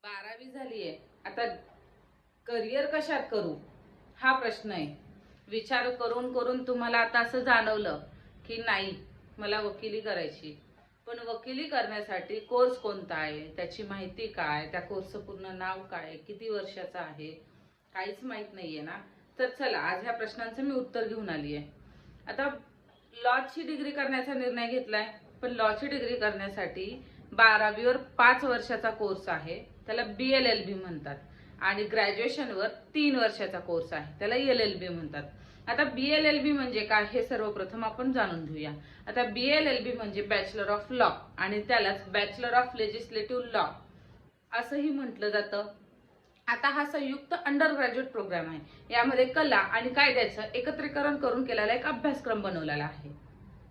12वी झालीये, आता करिअर कशात करू हा प्रश्न आहे। विचार करून करून तुम्हाला आता असं जाणवलं की नाही मला वकिली करायची, पण वकिली करण्यासाठी कोर्स कोणता आहे, त्याची माहिती काय, त्या कोर्सचं पूर्ण नाव काय, किती वर्षाचा आहे, काहीच माहित नाहीये ना। तर चला आज ह्या प्रश्नांचं मी उत्तर घेऊन आली आहे। आता लॉची डिग्री करण्याचा निर्णय घेतलाय, पण लॉची डिग्री करण्यासाठी 12वीवर 5 वर्षाचा कोर्स आहे, त्याला BLLB म्हणतात, आणि ग्रॅज्युएशनवर 3 वर्षाचा कोर्स आहे, त्याला LLB म्हणतात। आता BLLB म्हणजे काय हे सर्वप्रथम आपण जाणून घेऊया। आता BLLB म्हणजे बॅचलर ऑफ लॉ, आणि त्यालाच बॅचलर ऑफ लेजिस्लेटिव्ह लॉ असंही म्हटलं जातं। आता हा संयुक्त अंडर ग्रॅज्युएट प्रोग्राम आहे, यामध्ये कला आणि कायद्याचं एकत्रीकरण करून केलेला एक अभ्यासक्रम बनवलेला आहे।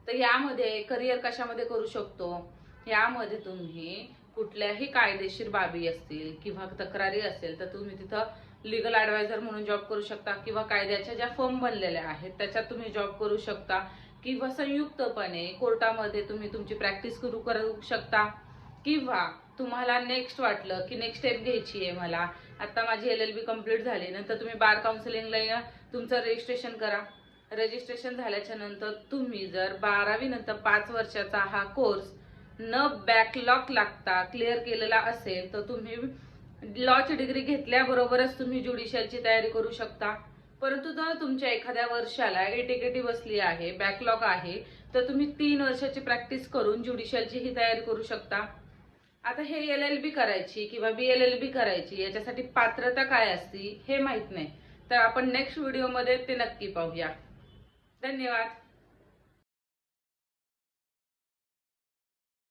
तर यामध्ये करिअर कशामध्ये करू शकतो, यामध्ये तुम्ही कुठल्याही कायदेशीर बाबी असतील किंवा तक्रारी असेल तर तुम्ही तिथं लीगल ॲडवायझर म्हणून जॉब करू शकता, किंवा कायद्याच्या ज्या फर्म बनलेल्या आहेत त्याच्यात तुम्ही जॉब करू शकता, किंवा संयुक्तपणे कोर्टामध्ये तुम्ही तुमची प्रॅक्टिस करू शकता, किंवा तुम्हाला नेक्स्ट वाटलं की नेक्स्ट स्टेप घ्यायची आहे, मला आता माझी LLB कंप्लीट झाली, नंतर तुम्ही बार काउन्सिलिंगला तुमचं रजिस्ट्रेशन करा। रजिस्ट्रेशन झाल्याच्या नंतर तुम्ही जर 12वी नंतर 5 वर्षाचा हा कोर्स न बॅकलॉग लागता क्लिअर केलेला असेल तर तुम्ही लॉची डिग्री घेतल्याबरोबरच तुम्ही ज्युडिशियलची तयारी करू शकता। परंतु जर तुमच्या एखाद्या वर्षाला एटीकेटी बसली आहे, बॅकलॉग आहे, तर तुम्ही 3 वर्षाची प्रॅक्टिस करून ज्युडिशियलची ही तयारी करू शकता। आता हे LLB करायची किंवा BLLB करायची याच्यासाठी पात्रता काय असती हे माहित नाही, तर आपण नेक्स्ट व्हिडिओमध्ये ते नक्की पाहूया। धन्यवाद।